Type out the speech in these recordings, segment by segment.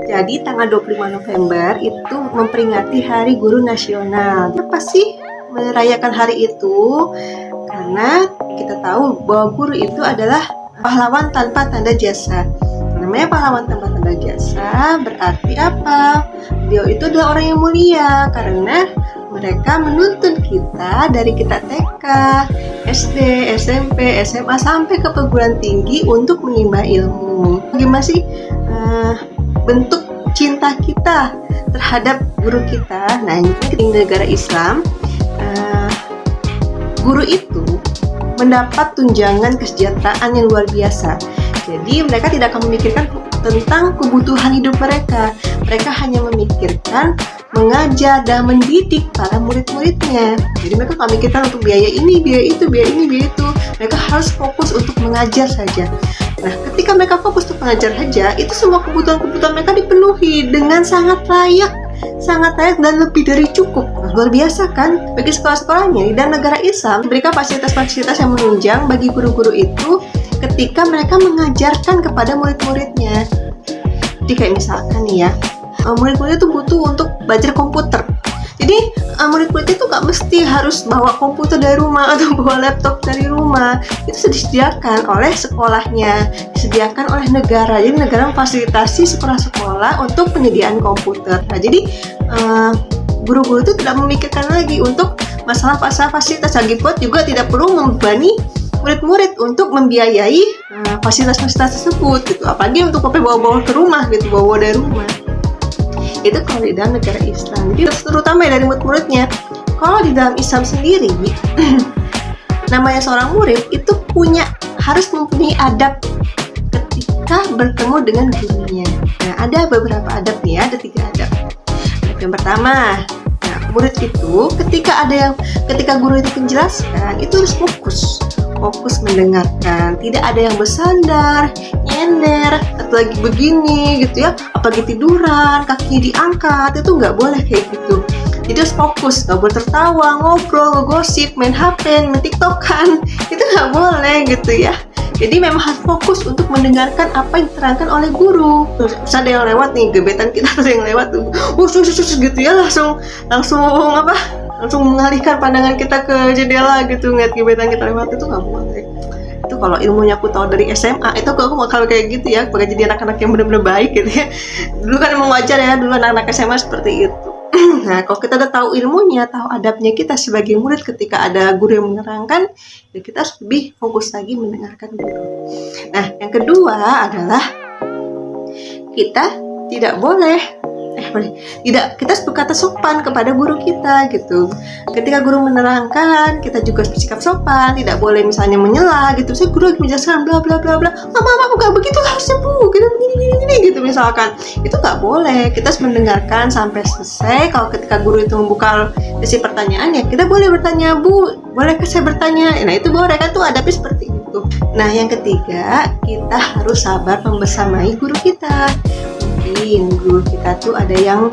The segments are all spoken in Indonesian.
Jadi tanggal 25 November itu memperingati Hari Guru Nasional. Kenapa sih merayakan hari itu? Karena kita tahu bahwa guru itu adalah pahlawan tanpa tanda jasa. Namanya pahlawan tanpa tanda jasa berarti apa? Beliau itu adalah orang yang mulia karena mereka menuntun kita dari kita TK, SD, SMP, SMA sampai ke perguruan tinggi untuk menimba ilmu. Gimana sih bentuk cinta kita terhadap guru kita? Nah, ini di negara Islam, guru itu mendapat tunjangan kesejahteraan yang luar biasa. Jadi mereka tidak akan memikirkan tentang kebutuhan hidup mereka. Mereka hanya memikirkan mengajar dan mendidik para murid-muridnya. Jadi mereka nggak memikirkan untuk biaya ini, biaya itu, biaya ini, biaya itu. Mereka harus fokus untuk mengajar saja. Nah, ketika mereka fokus untuk mengajar saja, itu semua kebutuhan-kebutuhan mereka dipenuhi dengan sangat layak dan lebih dari cukup. Nah, luar biasa kan? Bagi sekolah-sekolahnya dan negara Islam memberikan fasilitas-fasilitas yang menunjang bagi guru-guru itu ketika mereka mengajarkan kepada murid-muridnya. Jadi kayak misalkan nih ya, murid-murid itu butuh untuk belajar komputer. Jadi murid-murid itu gak mesti harus bawa komputer dari rumah atau bawa laptop dari rumah. Itu sudah disediakan oleh sekolahnya, disediakan oleh negara. Jadi negara memfasilitasi sekolah-sekolah untuk penyediaan komputer. Nah, jadi guru-guru itu tidak memikirkan lagi untuk masalah fasilitas. Lagipun juga tidak perlu membebani murid-murid untuk membiayai fasilitas-fasilitas tersebut gitu. Apalagi untuk bawa-bawa ke rumah gitu, bawa dari rumah. Itu kalau di dalam negara Islam. Jadi terutama dari murid-muridnya. Kalau di dalam Islam sendiri, namanya seorang murid itu harus mempunyai adab ketika bertemu dengan gurunya. Nah, ada beberapa adab nih ya, ada 3 adab. Yang pertama, murid itu ketika guru itu menjelaskan, itu harus fokus mendengarkan, tidak ada yang bersandar, nyender, atau lagi begini gitu ya, apalagi tiduran, kakinya diangkat, itu nggak boleh kayak gitu. Jadi harus fokus, nggak boleh tertawa, ngobrol, ngegosip, main HP, main TikTokan, itu nggak boleh gitu ya. Jadi memang harus fokus untuk mendengarkan apa yang diterangkan oleh guru. Terus ada yang lewat nih, gebetan kita ada yang lewat tuh, gitu ya, langsung mengalihkan pandangan kita ke jendela gitu, ngeliat gebetan kita lewat, itu nggak boleh. Itu kalau ilmunya aku tahu dari SMA, itu aku bakal kayak gitu ya, bakal jadi anak-anak yang benar-benar baik gitu ya. Dulu kan emang wajar ya, dulu anak-anak SMA seperti itu. Nah, kalau kita udah tahu ilmunya, tahu adabnya kita sebagai murid ketika ada guru yang menerangkan, ya kita harus lebih fokus lagi mendengarkan guru. Nah, yang kedua adalah kita tidak boleh kita harus berkata sopan kepada guru kita gitu. Ketika guru menerangkan, kita juga bersikap sopan, tidak boleh misalnya menyela gitu. Saya guru lagi menjelaskan bla bla bla bla. Mama enggak begitu harusnya Bu. Kita begini gitu misalkan. Itu enggak boleh. Kita harus mendengarkan sampai selesai. Kalau ketika guru itu membuka sesi pertanyaan, ya kita boleh bertanya, Bu, bolehkah saya bertanya? Nah, itu boleh kan, tuh adabnya seperti itu. Nah, yang ketiga, kita harus sabar membersamai guru kita. Guru kita tuh ada yang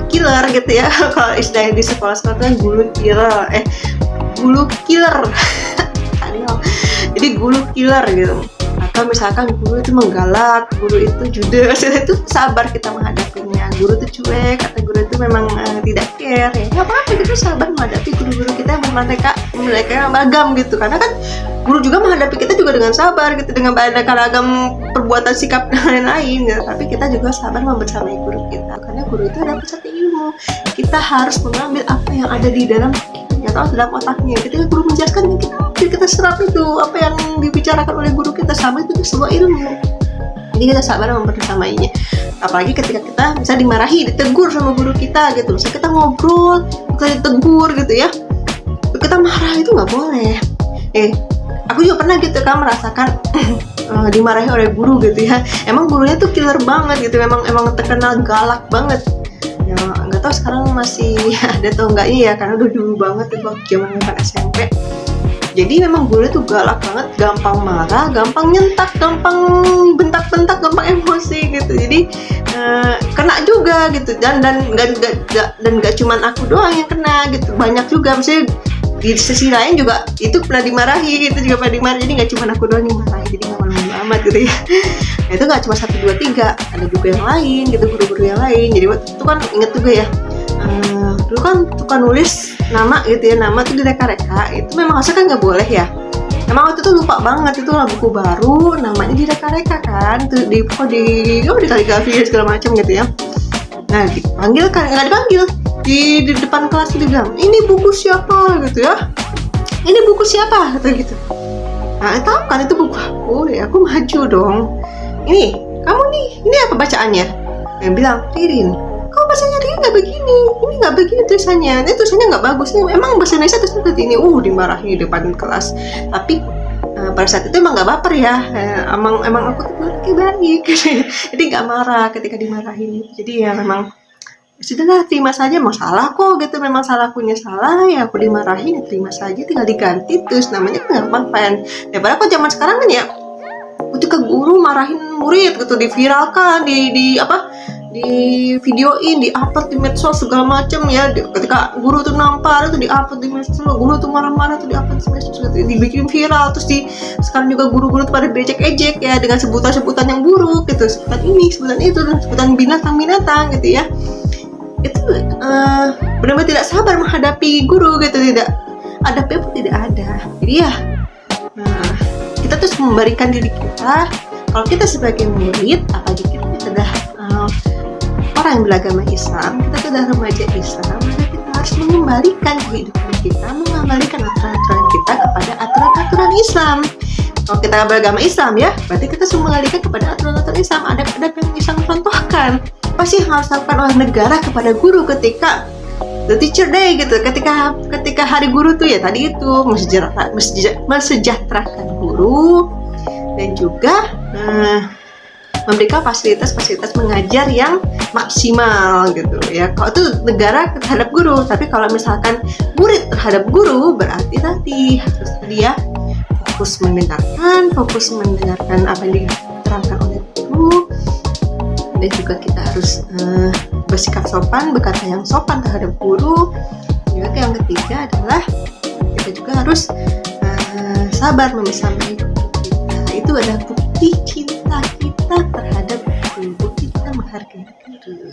killer gitu ya. Kalau istilahnya di sekolah-sekolah tuh guru killer jadi guru killer gitu. Atau misalkan guru itu menggalak, guru itu judes, itu sabar kita menghadapinya. Guru itu cuek, atau guru itu memang tidak care, ya nggak apa-apa, kita sabar menghadapi guru-guru kita yang mereka beragam gitu. Karena kan guru juga menghadapi kita juga dengan sabar gitu, dengan beraneka ragam perbuatan, sikap dan lain-lain gitu. Tapi kita juga sabar membersamai guru kita, karena guru itu adalah pusat ilmu. Kita harus mengambil apa yang ada di dalam atau dalam otaknya. Ketika guru menjelaskan, kita serap itu apa yang dibicarakan oleh guru kita, sama itu sebuah ilmu. Jadi kita sabar membersamainya. Apalagi ketika kita bisa dimarahi, ditegur sama guru kita gitu. Misalnya kita ngobrol, kita ditegur gitu ya, kita marah, itu nggak boleh. Aku juga pernah gitu kan merasakan dimarahi oleh guru gitu ya. Emang gurunya tuh killer banget gitu, emang terkenal galak banget. Ya nggak tahu sekarang masih ada atau enggaknya ya, karena udah dulu banget itu waktu zaman SMP. Jadi memang guru itu galak banget, gampang marah, gampang nyentak, gampang bentak-bentak, gampang emosi gitu. Jadi kena juga gitu, dan nggak cuman aku doang yang kena gitu, banyak juga. Misalnya di sisi lain juga itu pernah dimarahi, itu juga pernah dimarahi. Jadi nggak cuma aku doang yang marahi, jadi nggak malu-malu amat gitu ya. Nah, itu nggak cuma 1, 2, 3, ada juga yang lain gitu, guru-guru yang lain. Jadi waktu itu kan inget juga ya, dulu kan suka nulis nama gitu ya, nama tuh direka-reka, itu memang harusnya kan nggak boleh ya. Emang waktu itu lupa banget, itu lah buku baru, namanya direka-reka kan, tuh di kaligrafi segala macam gitu ya. Nah dipanggil kan, nggak dipanggil, di depan kelas dia bilang, ini buku siapa gitu ya, ini buku siapa gitu. Nah tahu kan itu buku aku, ya aku maju dong, ini kamu nih, ini apa bacaannya? Dia bilang, Ririn, kok bahasanya Ririn nggak begini, ini nggak begini tulisannya, ini tulisannya nggak bagus nih, emang bahasa Indonesia tulisannya seperti ini. Dimarahi di depan kelas. Tapi pada saat itu emang nggak baper ya, emang aku tuh baik jadi nggak marah ketika dimarahin. Jadi ya memang sudahlah, terima saja, mau salah kok gitu, memang salahkunya salah ya, aku dimarahin ya terima saja, tinggal diganti terus namanya gampang kan. Daripada aku zaman sekarang kan ya, ketika guru marahin murid gitu, diviralkan, di videoin, di-upload di medsos segala macam ya. Ketika guru tuh nampar itu di-upload di medsos, guru tuh marah-marah tuh di-upload di medsos gitu, dibikin viral. Terus sekarang juga guru-guru tuh pada becek-ejek ya dengan sebutan-sebutan yang buruk gitu, sebutan ini, sebutan itu, dan sebutan binatang-binatang gitu ya. Itu benar-benar tidak sabar menghadapi guru gitu, tidak ada pun tidak ada. Jadi ya, kita terus memberikan diri kita, kalau kita sebagai murid, apalagi kita sudah orang yang beragama Islam, kita sudah remaja Islam, maka kita harus mengembalikan kehidupan kita, mengembalikan aturan-aturan kita kepada aturan-aturan Islam. Kalau kita beragama Islam ya, berarti kita harus mengembalikan kepada aturan-aturan Islam, adab-adab yang Islam contohkan. Apa sih yang harus dilakukan oleh negara kepada guru ketika the teacher day gitu, ketika hari guru tuh ya tadi itu mensejahterakan guru, dan juga memberikan fasilitas-fasilitas mengajar yang maksimal gitu ya. Kalau itu negara terhadap guru, tapi kalau misalkan murid terhadap guru, berarti nanti harus dia fokus mendengarkan apa yang diterangkan oleh guru, dan juga kita harus bersikap sopan, berkata yang sopan terhadap guru. Juga yang ketiga adalah kita juga harus sabar membersamai guru kita. Itu adalah bukti cinta kita terhadap guru, bukti kita menghargai guru.